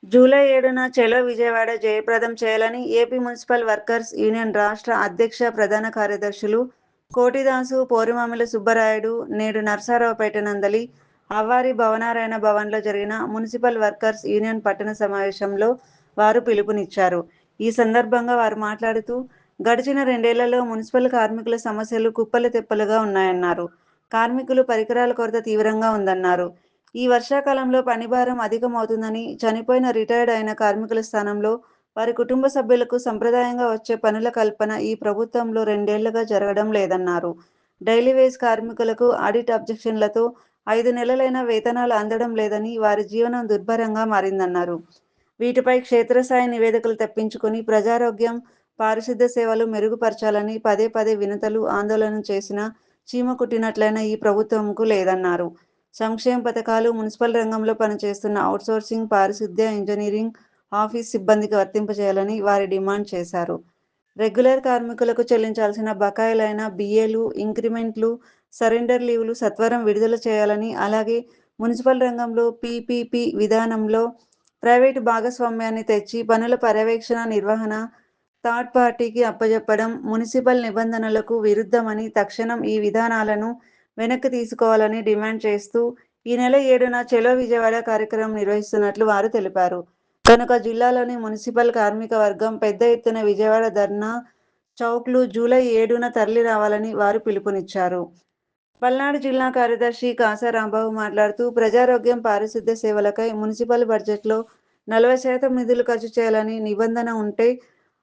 July 7న చలో విజయవాడ జయప్రదం చేయాలని ఏపీ మున్సిపల్ వర్కర్స్ యూనియన్ రాష్ట్ర అధ్యక్ష ప్రధాన కార్యదర్శులు కోటిదాసు, పోరిమామిళ్ల సుబ్బరాయుడు నేడు నరసరావుపేట నందలి అవ్వారి భవనారాయణ భవన్లో జరిగిన మున్సిపల్ వర్కర్స్ యూనియన్ పట్టణ సమావేశంలో వారు పిలుపునిచ్చారు. ఈ సందర్భంగా వారు మాట్లాడుతూ గడిచిన 2 ఏళ్లలో మున్సిపల్ కార్మికుల సమస్యలు కుప్పలు తెప్పలుగా ఉన్నాయన్నారు. కార్మికులు పరికరాల కొరత తీవ్రంగా ఉందన్నారు. ఈ వర్షాకాలంలో పనిభారం అధికమవుతుందని, చనిపోయిన రిటైర్డ్ అయిన కార్మికుల స్థానంలో వారి కుటుంబ సభ్యులకు సంప్రదాయంగా వచ్చే పనుల కల్పన ఈ ప్రభుత్వంలో 2 ఏళ్లుగా జరగడం లేదన్నారు. డైలీ వేజ్ కార్మికులకు ఆడిట్ అబ్జెక్షన్లతో 5 నెలలైనా వేతనాలు అందడం లేదని, వారి జీవనం దుర్భరంగా మారిందన్నారు. వీటిపై క్షేత్రస్థాయి నివేదికలు తెప్పించుకుని ప్రజారోగ్యం, పారిశుద్ధ్య సేవలు మెరుగుపరచాలని పదే పదే వినతులు, ఆందోళన చేసినా చీమ కుట్టినట్లయినా ఈ ప్రభుత్వంకు లేదన్నారు. సంక్షేమ పథకాలు మున్సిపల్ రంగంలో పనిచేస్తున్న అవుట్సోర్సింగ్, పారిశుద్ధ్య, ఇంజనీరింగ్, ఆఫీస్ సిబ్బందికి వర్తింపజేయాలని వారు డిమాండ్ చేశారు. రెగ్యులర్ కార్మికులకు చెల్లించాల్సిన బకాయిలైన బిఏలు, ఇంక్రిమెంట్లు, సరెండర్ లీవులు సత్వరం విడుదల చేయాలని, అలాగే మున్సిపల్ రంగంలో పీపీపీ విధానంలో ప్రైవేటు భాగస్వామ్యాన్ని తెచ్చి పనుల పర్యవేక్షణ, నిర్వహణ థర్డ్ పార్టీకి అప్పజెప్పడం మున్సిపల్ నిబంధనలకు విరుద్ధమని, తక్షణం ఈ విధానాలను వెనక్కి తీసుకోవాలని డిమాండ్ చేస్తూ ఈ నెల 7న చలో విజయవాడ కార్యక్రమం నిర్వహిస్తున్నట్లు వారు తెలిపారు. కనుక జిల్లాలోని మున్సిపల్ కార్మిక వర్గం పెద్ద ఎత్తున విజయవాడ ధర్నా చౌక్లు జూలై 7న తరలి రావాలని వారు పిలుపునిచ్చారు. పల్నాడు జిల్లా కార్యదర్శి కాసా రాంబాబు మాట్లాడుతూ ప్రజారోగ్యం, పారిశుద్ధ్య సేవలకై మున్సిపల్ బడ్జెట్లో 40% నిధులు ఖర్చు చేయాలని నిబంధన ఉంటే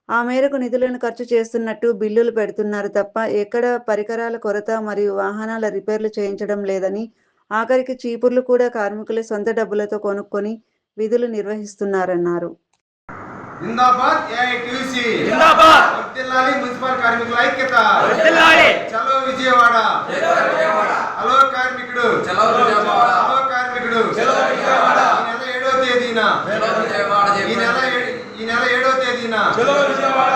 ఆ మేరకు నిధులను ఖర్చు చేస్తున్నట్టు బిల్లులు పెడుతున్నారు తప్ప ఎక్కడ పరికరాల కొరత మరియు వాహనాల రిపేర్లు చేయించడం లేదని, ఆఖరికి చీపుర్లు కూడా కార్మికులే సొంత డబ్బులతో కొనుక్కొని విధులు నిర్వహిస్తున్నారన్నారు. జిందాబాద్ ఏఐటీయూసీ జిందాబాద్ వర్ధిల్లాలి మున్సిపల్ కార్మికుల ఐక్యత వర్ధిల్లాలి చలో విజయవాడ హలో కార్మికుడు చలో విజయవాడ హలో కార్మికుడు చలో విజయవాడ ఈ నెల 7వ తేదీన చలో విజయవాడ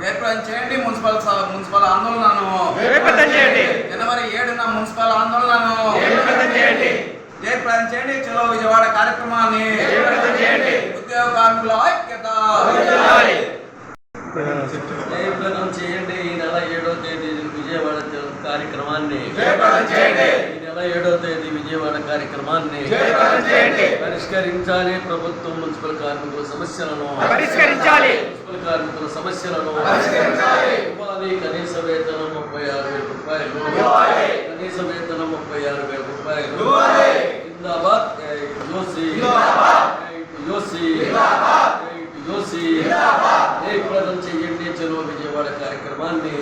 జయప్రదం చేయండి. మున్సిపల్ ఆందోళనను జయప్రదం చేయండి. జనవరి 7న మున్సిపల్ ఆందోళనను జయప్రదం చేయండి. జయప్రదం చేయండి. చలో విజయవాడ కార్యక్రమాన్ని జయప్రదం చేయండి. ఉద్యోగ కార్మికుల ఐక్యత వర్ధిల్లాలి. జయప్రదం చేయండి. ఈ నెల 7వ తేదీ విజయవాడ కార్యక్రమాన్ని జయప్రదం చేయండి. ఈ నెల 7వ తేదీ విజయవాడ కార్యక్రమాన్ని జయప్రదం చేయండి. పరిష్కరించాలి. ప్రభుత్వం మున్సిపల్ కార్మికుల సమస్యలను పరిష్కరించాలి. మున్సిపల్ కార్మికుల సమస్యలను పరిష్కరించాలి. ఇవ్వాలి. కనీస వేతనం 36,000 రూపాయలు. కనీస వేతనం 36,000 రూపాయలు. జిందాబాద్ యోసి యోసి యోసి జయప్రదం చేయండి. చలో విజయవాడ కార్యక్రమాన్ని